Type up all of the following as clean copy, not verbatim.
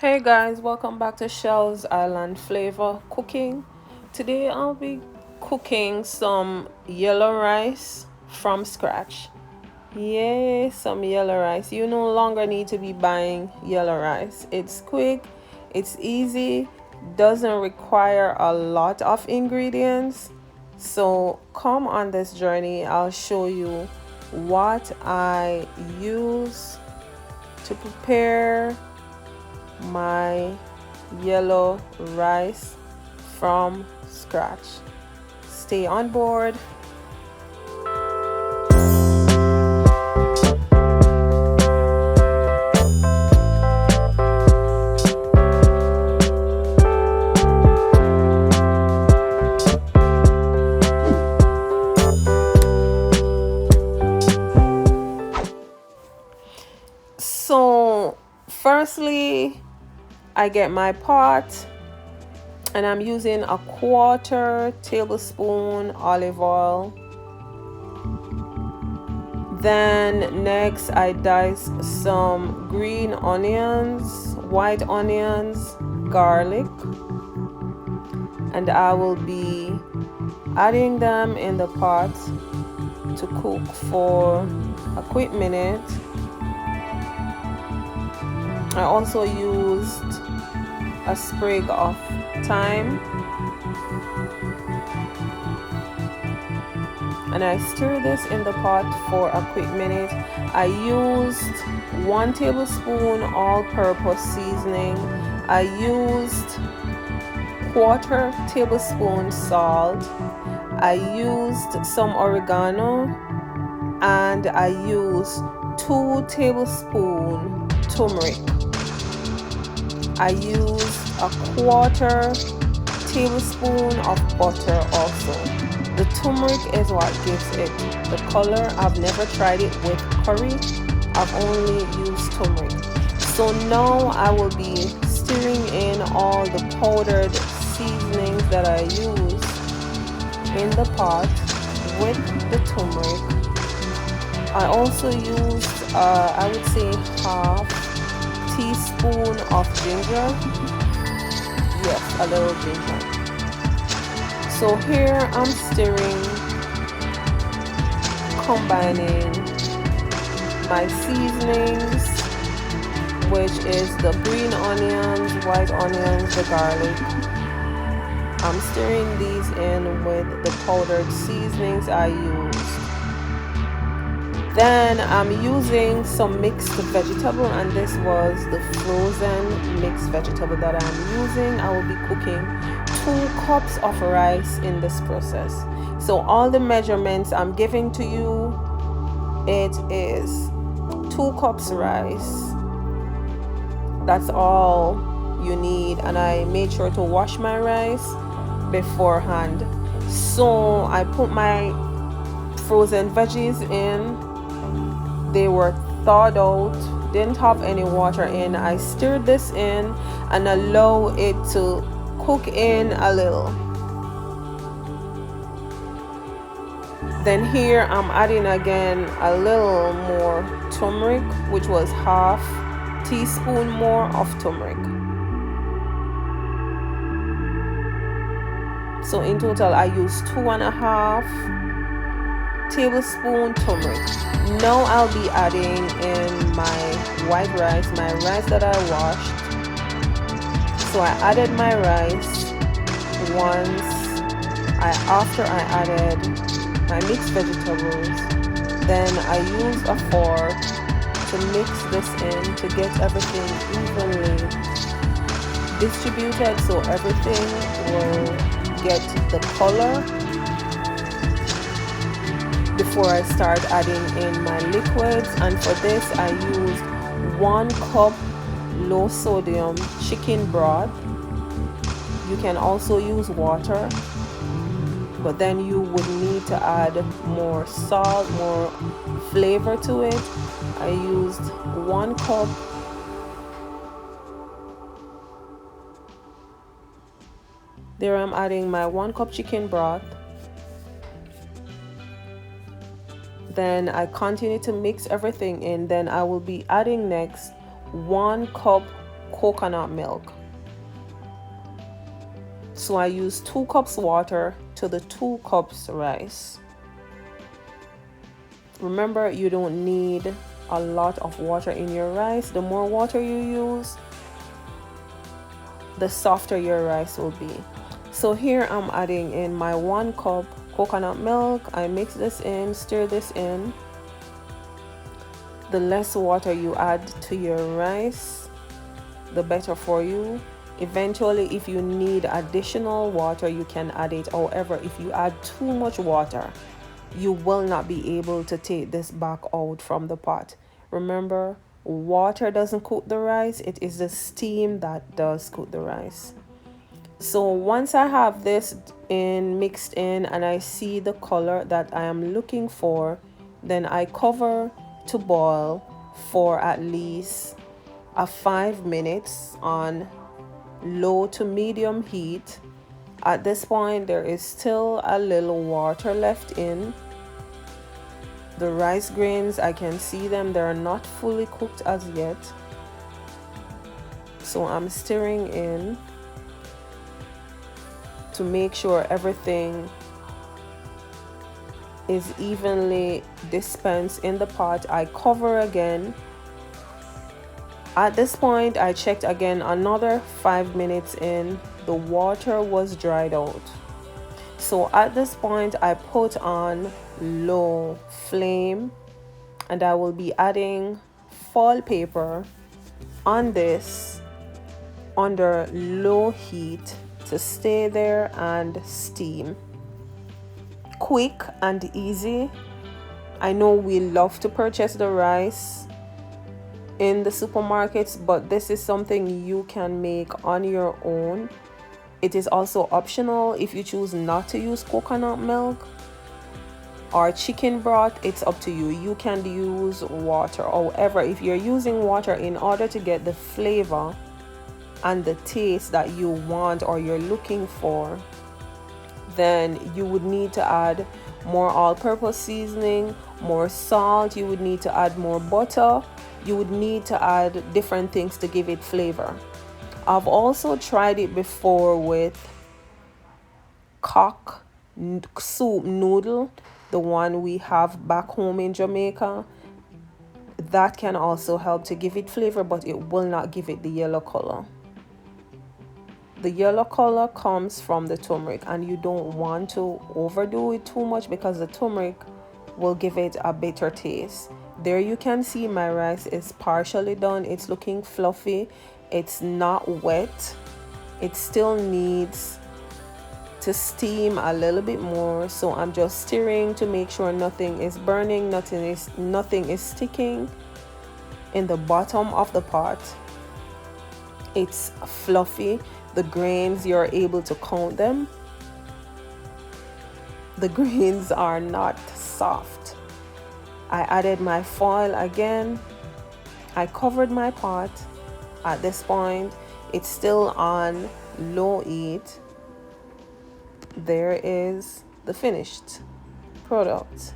Hey guys, welcome back to Shell's Island Flavor Cooking. Today I'll be cooking some yellow rice from scratch. Yay, some yellow rice. You no longer need to be buying yellow rice. It's quick, it's easy, doesn't require a lot of ingredients. So come on this journey. I'll show you what I use to prepare my yellow rice from scratch. Stay on board. So firstly, I get my pot and I'm using a 1/4 tablespoon olive oil. Then next I dice some green onions, white onions, garlic, and I will be adding them in the pot to cook for a quick minute. I also used a sprig of thyme and I stir this in the pot for a quick minute. I used 1 tablespoon all-purpose seasoning. I used 1/4 tablespoon salt. I used some oregano and I used 2 tablespoons turmeric. I used a 1/4 tablespoon of butter also. The turmeric is what gives it the color. I've never tried it with curry. I've only used turmeric. So now I will be stirring in all the powdered seasonings that I use in the pot with the turmeric. I also used, I would say, half teaspoon of ginger. Yes, a little ginger. So here I'm stirring, combining my seasonings, which is the green onions, white onions, the garlic. I'm stirring these in with the powdered seasonings I used. Then I'm using some mixed vegetable, and this was the frozen mixed vegetable that I'm using. I will be cooking 2 cups of rice in this process. So all the measurements I'm giving to you, it is 2 cups rice. That's all you need, and I made sure to wash my rice beforehand. So I put my frozen veggies in. They were thawed out, didn't have any water in. I stirred this in and allow it to cook in a little. Then here I'm adding again a little more turmeric, which was half teaspoon more of turmeric. So in total I used 2.5 tablespoon turmeric. Now I'll be adding in my white rice, my rice that I washed. So I added my rice after I added my mixed vegetables. Then I used a fork to mix this in to get everything evenly distributed so everything will get the color before I start adding in my liquids. And for this I used 1 cup low sodium chicken broth. You can also use water, but then you would need to add more salt, more flavor to it. I used 1 cup. There I'm adding my 1 cup chicken broth. Then I continue to mix everything in. Then I will be adding next 1 cup coconut milk. So I use 2 cups water to the 2 cups rice. Remember, you don't need a lot of water in your rice. The more water you use, the softer your rice will be. So here I'm adding in my 1 cup coconut milk. I mix this in, stir this in. The less water you add to your rice, the better for you. Eventually, if you need additional water, you can add it. However, if you add too much water, you will not be able to take this back out from the pot. Remember, water doesn't cook the rice, it is the steam that does cook the rice. So once I have this mixed in and I see the color that I am looking for, then I cover to boil for at least 5 minutes on low to medium heat. At this point, there is still a little water left in. The rice grains, I can see them, they're not fully cooked as yet. So I'm stirring in to make sure everything is evenly dispensed in the pot. I cover again. At this point, I checked again, another 5 minutes in, the water was dried out. So at this point, I put on low flame and I will be adding foil paper on this under low heat to stay there and steam. Quick and easy. I know we love to purchase the rice in the supermarkets, but this is something you can make on your own. It is also optional if you choose not to use coconut milk or chicken broth. It's up to you. You can use water. However, if you're using water in order to get the flavor and the taste that you want or you're looking for, then you would need to add more all-purpose seasoning, more salt, you would need to add more butter, you would need to add different things to give it flavor. I've also tried it before with cock soup noodle, the one we have back home in Jamaica. That can also help to give it flavor, but it will not give it the yellow color. The yellow color comes from the turmeric, and you don't want to overdo it too much because the turmeric will give it a bitter taste. There you can see my rice is partially done. It's looking fluffy. It's not wet. It still needs to steam a little bit more, so I'm just stirring to make sure nothing is burning, nothing is sticking in the bottom of the pot. It's fluffy. The grains, you're able to count them. The grains are not soft. I added my foil again. I covered my pot. At this point, it's still on low heat. There is the finished product.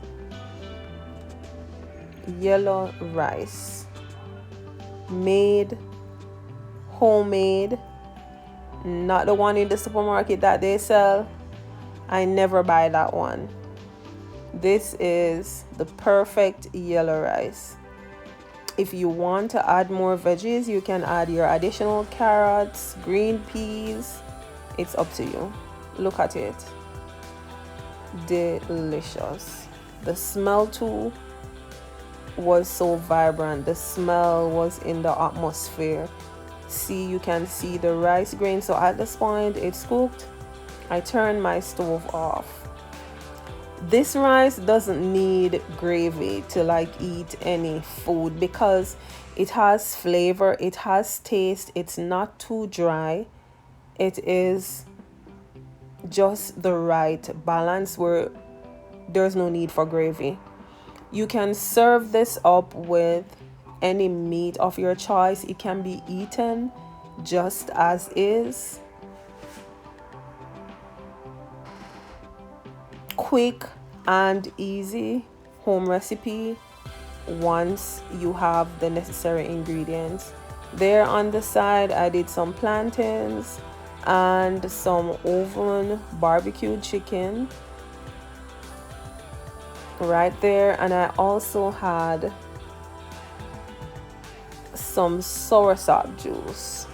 Yellow rice. Made, homemade. Not the one in the supermarket that they sell. I never buy that one. This is the perfect yellow rice. If you want to add more veggies, you can add your additional carrots, green peas. It's up to you. Look at it. Delicious. The smell too was so vibrant. The smell was in the atmosphere. See, you can see the rice grain. So at this point, it's cooked. I turn my stove off. This rice doesn't need gravy to like eat any food because it has flavor, it has taste, it's not too dry. It is just the right balance where there's no need for gravy. You can serve this up with any meat of your choice. It can be eaten just as is. Quick and easy home recipe once you have the necessary ingredients. There on the side, I did some plantains and some oven barbecued chicken right there. And I also had some soursop juice.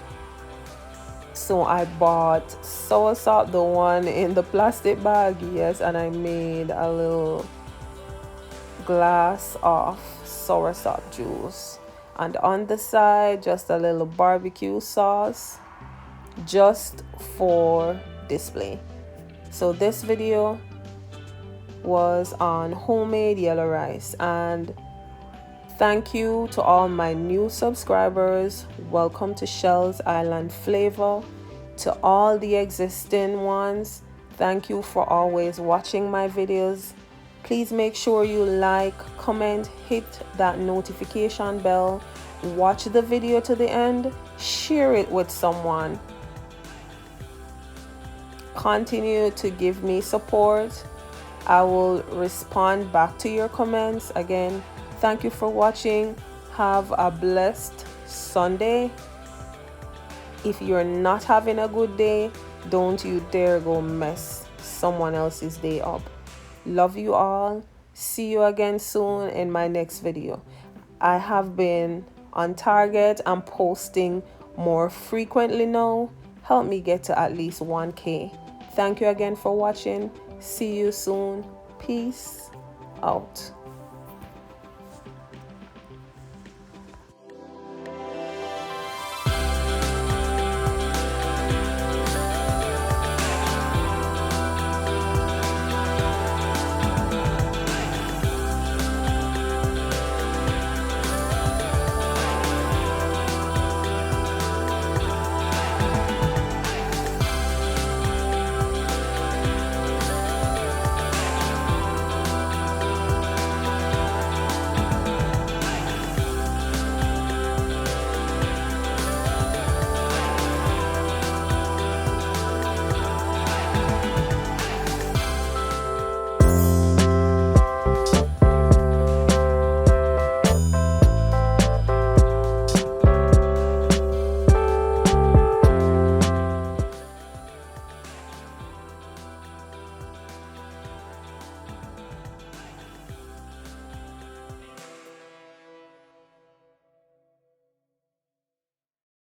So I bought soursop, the one in the plastic bag, yes, and I made a little glass of soursop juice. And on the side, just a little barbecue sauce, just for display. So this video was on homemade yellow rice, and thank you to all my new subscribers. Welcome to Shell's Island Flavor. To all the existing ones, thank you for always watching my videos. Please make sure you like, comment, hit that notification bell, watch the video to the end, share it with someone. Continue to give me support. I will respond back to your comments. Again, thank you for watching. Have a blessed Sunday. If you're not having a good day, don't you dare go mess someone else's day up. Love you all. See you again soon in my next video. I have been on target. I'm posting more frequently now. Help me get to at least 1K. Thank you again for watching. See you soon. Peace out.